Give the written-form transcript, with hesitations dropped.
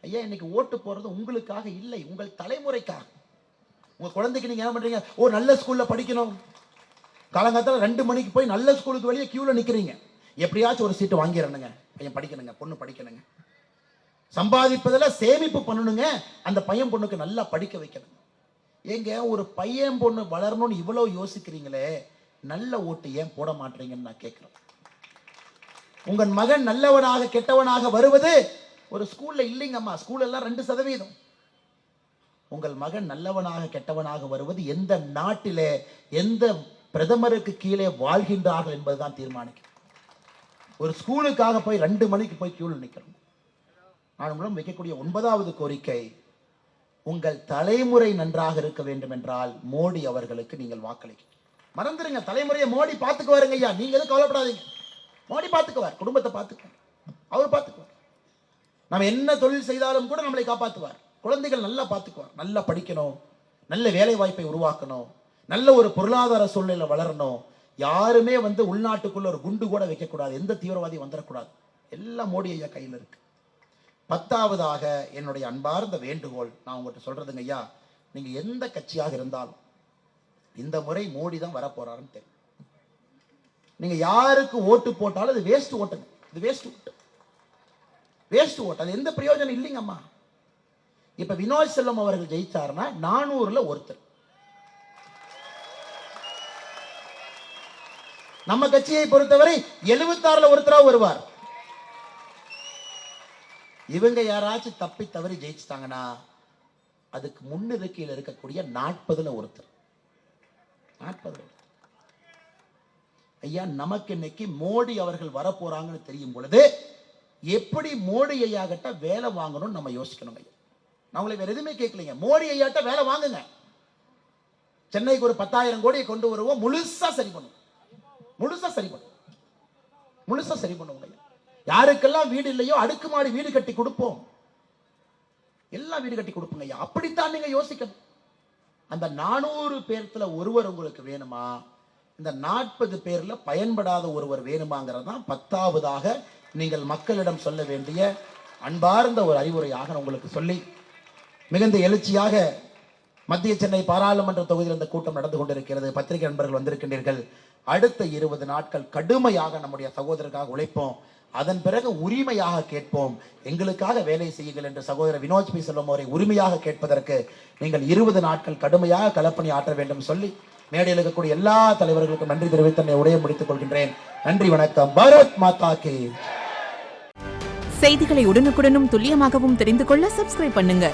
ஐயா, இன்னைக்கு ஓட்டு போறது உங்களுக்காக இல்லை, உங்கள் தலைமுறைக்காக. உங்க குழந்தைக்கு நீங்க என்ன பண்றீங்க? ஓ, நல்ல ஸ்கூல்ல படிக்கணும், காலங்காலத்தில் 2 மணிக்கு போய் நல்ல ஸ்கூலுக்கு வெளியே கியூல நிக்கிறீங்க. எப்படியாச்சும் ஒரு சீட்டு வாங்கிடணுங்க, பையன் படிக்கணுங்க, பொண்ணு படிக்கணுங்க. சம்பாதிப்பதில் சேமிப்பு பண்ணணுங்க, அந்த பையன் பொண்ணுக்கு நல்லா படிக்க வைக்கணும். ஏங்க, ஒரு பையன் பொண்ணு வளரணும்னு இவ்வளவு யோசிக்கிறீங்களே, நல்ல ஓட்டு ஏன் போட மாட்டீங்கன்னு நான் கேட்கிறேன். உங்கள் மகன் நல்லவனாக கெட்டவனாக வருவது ஒரு ஸ்கூல்ல இல்லைங்கம்மா. ஸ்கூல் எல்லாம் 2%. உங்கள் மகன் நல்லவனாக கெட்டவனாக வருவது எந்த நாட்டிலே எந்த பிரதமருக்கு கீழே வாழ்கின்றார்கள் என்பதுதான் தீர்மானிக்கும். ஒரு ஸ்கூலுக்காக போய் 2 மணிக்கு போய் கியூல நிக்கிறோம். நான் மூலம் வைக்கக்கூடிய 9வது கோரிக்கை, உங்கள் தலைமுறை நன்றாக இருக்க வேண்டும் என்றால் மோடி அவர்களுக்கு நீங்கள் வாக்களிக்க மறந்துருங்க. தலைமுறையை மோடி பார்த்துக்குவாருங்க ஐயா, நீங்க எதுவும் கவலைப்படாதீங்க. மோடி பார்த்துக்குவார், குடும்பத்தை பார்த்துக்குவார், அவர் பார்த்துக்குவார். நம்ம என்ன தொழில் செய்தாலும் கூட நம்மளை காப்பாற்றுவார். குழந்தைகள் நல்லா பார்த்துக்குவார். நல்லா படிக்கணும், நல்ல வேலை வாய்ப்பை உருவாக்கணும், நல்ல ஒரு பொருளாதார சூழ்நிலை வளரணும். யாருமே உள்நாட்டுக்குள்ள ஒரு குண்டு கூட வைக்கக்கூடாது, எந்த தீவிரவாதி வந்துடக்கூடாது. எல்லாம் மோடி ஐயா கையில் இருக்கு. 10வதாக என்னுடைய அன்பார்ந்த வேண்டுகோள் நான் உங்கள்கிட்ட சொல்றதுங்க ஐயா, நீங்க எந்த கட்சியாக இருந்தாலும் இந்த முறை மோடி தான் வரப்போறாருன்னு தெரியும். நீங்க யாருக்கு ஓட்டு போட்டாலும் அது வேஸ்ட் ஓட்டுங்க. இது வேஸ்ட் ஓட்டு, வேஸ்ட் ஓட்டு, அது எந்த பிரயோஜனம் இல்லைங்கம்மா. இப்ப வினோத் செல்வம் அவர்கள் ஜெயிச்சாருன்னா 400ல் ஒருத்தர். நம்ம கட்சியை பொறுத்தவரை 76ல் ஒருத்தரா வருவார். இவங்க யாராச்சும் தப்பி தவறி ஜெயிச்சுட்டாங்கன்னா அதுக்கு முன்னிருக்கையில் இருக்கக்கூடிய 40ல் ஒருத்தர். 40 ஐயா, நமக்கு இன்னைக்கு மோடி அவர்கள் வரப்போறாங்கன்னு தெரியும் பொழுது எப்படி மோடி ஐயா கிட்ட வேலை வாங்கணும்னு நம்ம யோசிக்கணும் ஐயா. நான் உங்களை வேற எதுவுமே கேட்கலீங்க, மோடி ஐயாட்ட வேலை வாங்குங்க. சென்னைக்கு ஒரு 10,000 கோடியை கொண்டு வருவோம், முழுசா சரி பண்ணும், முழுசா சரி பண்ணும், முழுசா சரி பண்ணுவோம். யாருக்கெல்லாம் வீடு இல்லையோ அடுக்குமாடி வீடு கட்டி கொடுப்போம், எல்லாம் வீடு கட்டி கொடுப்போங்க ஐயா. அப்படித்தான் நீங்க யோசிக்கணும். அந்த 400 பேர்ல ஒருவர் உங்களுக்கு வேணுமா, இந்த 40 பேர்ல பயன்படாத ஒருவர் வேணுமாங்கிறது தான் 10வதாக நீங்கள் மக்களிடம் சொல்ல வேண்டிய அன்பார்ந்த ஒரு அறிவுரையாக உங்களுக்கு சொல்லி, மிகுந்த எழுச்சியாக மத்திய சென்னை பாராளுமன்ற தொகுதியில் இந்த கூட்டம் நடந்து கொண்டிருக்கிறது. பத்திரிகை நண்பர்கள் வந்திருக்கின்றீர்கள். அடுத்த 20 நாட்கள் கடுமையாக நம்முடைய சகோதரருக்காக உழைப்போம். அதன் பிறகு உரிமையாக கேட்போம். எங்களுக்காக வேலை செய்யுங்கள் என்று சகோதரர் வினோத் பி செல்வம் அவரை உரிமையாக கேட்பதற்கு நீங்கள் 20 நாட்கள் கடுமையாக களப்பணி ஆற்ற வேண்டும் சொல்லி மேடையில் இருக்கக்கூடிய எல்லா தலைவர்களுக்கும் நன்றி தெரிவித்து என்னை உரையை முடித்துக் கொள்கின்றேன். நன்றி, வணக்கம். பாரத் மாதா கி. செய்திகளை உடனுக்குடனும் துல்லியமாகவும் தெரிந்து கொள்ள சப்ஸ்கிரைப் பண்ணுங்க.